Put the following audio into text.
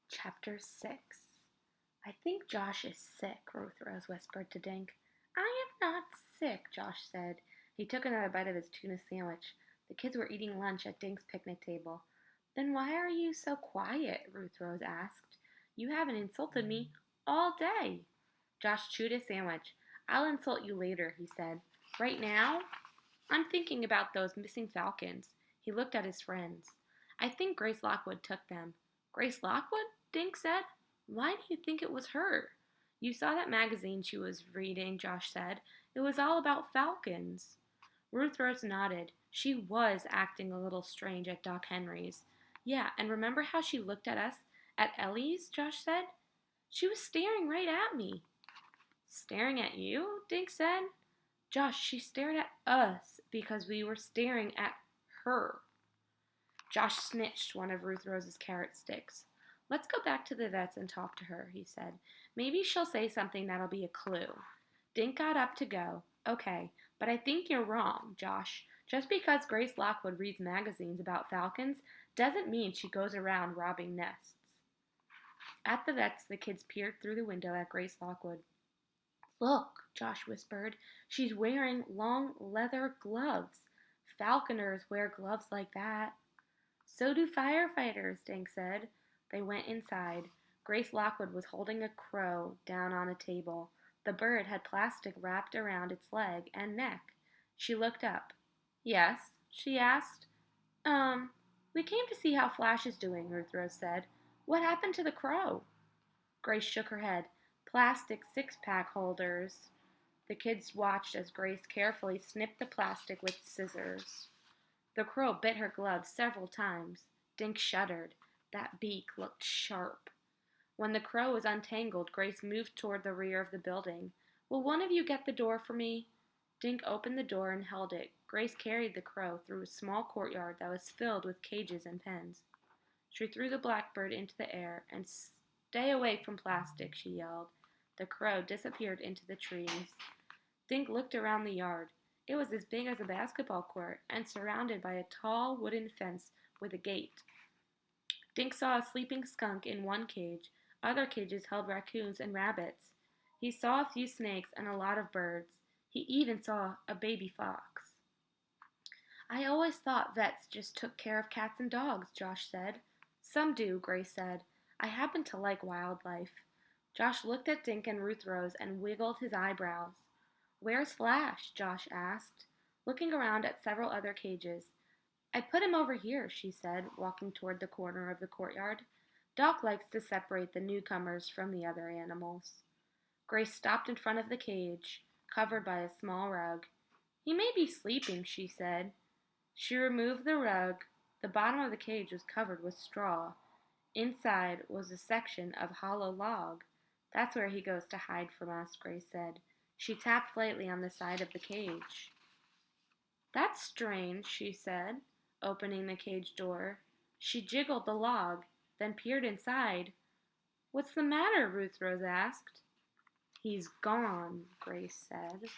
Chapter 6. "I think Josh is sick," Ruth Rose whispered to Dink. "I am not sick," Josh said. He took another bite of his tuna sandwich. The kids were eating lunch at Dink's picnic table. "Then why are you so quiet?" Ruth Rose asked. "You haven't insulted me all day." Josh chewed his sandwich. "I'll insult you later," he said. "Right now, I'm thinking about those missing falcons." He looked at his friends. "I think Grace Lockwood took them." "Grace Lockwood?" Dink said. "Why do you think it was her?" "You saw that magazine she was reading," Josh said. "It was all about falcons." Ruth Rose nodded. She was acting a little strange at Doc Henry's. "Yeah, and remember how she looked at us at Ellie's?" Josh said. "She was staring right at me." "Staring at you?" Dink said. "Josh, she stared at us because we were staring at her." Josh snitched one of Ruth Rose's carrot sticks. "Let's go back to the vet's and talk to her," he said. "Maybe she'll say something that'll be a clue." Dink got up to go. "Okay, but I think you're wrong, Josh. Just because Grace Lockwood reads magazines about falcons doesn't mean she goes around robbing nests." At the vet's, the kids peered through the window at Grace Lockwood. "Look," Josh whispered. "She's wearing long leather gloves. Falconers wear gloves like that." "So do firefighters," Dink said. They went inside. Grace Lockwood was holding a crow down on a table. The bird had plastic wrapped around its leg and neck. She looked up. "Yes?" she asked. We came to see how Flash is doing," Ruth Rose said. "What happened to the crow?" Grace shook her head. "Plastic six-pack holders." The kids watched as Grace carefully snipped the plastic with scissors. The crow bit her glove several times. Dink shuddered. That beak looked sharp. When the crow was untangled, Grace moved toward the rear of the building. "Will one of you get the door for me?" Dink opened the door and held it. Grace carried the crow through a small courtyard that was filled with cages and pens. She threw the blackbird into the air. "And stay away from plastic," she yelled. The crow disappeared into the trees. Dink looked around the yard. It was as big as a basketball court and surrounded by a tall wooden fence with a gate. Dink saw a sleeping skunk in one cage. Other cages held raccoons and rabbits. He saw a few snakes and a lot of birds. He even saw a baby fox. "I always thought vets just took care of cats and dogs," Josh said. "Some do," Grace said. "I happen to like wildlife." Josh looked at Dink and Ruth Rose and wiggled his eyebrows. "Where's Flash?" Josh asked, looking around at several other cages. "I put him over here," she said, walking toward the corner of the courtyard. "Doc likes to separate the newcomers from the other animals." Grace stopped in front of the cage, covered by a small rug. "He may be sleeping," she said. She removed the rug. The bottom of the cage was covered with straw. Inside was a section of hollow log. "That's where he goes to hide from us," Grace said. She tapped lightly on the side of the cage. "That's strange," she said, opening the cage door. She jiggled the log, then peered inside. "What's the matter?" Ruth Rose asked. "He's gone," Grace said.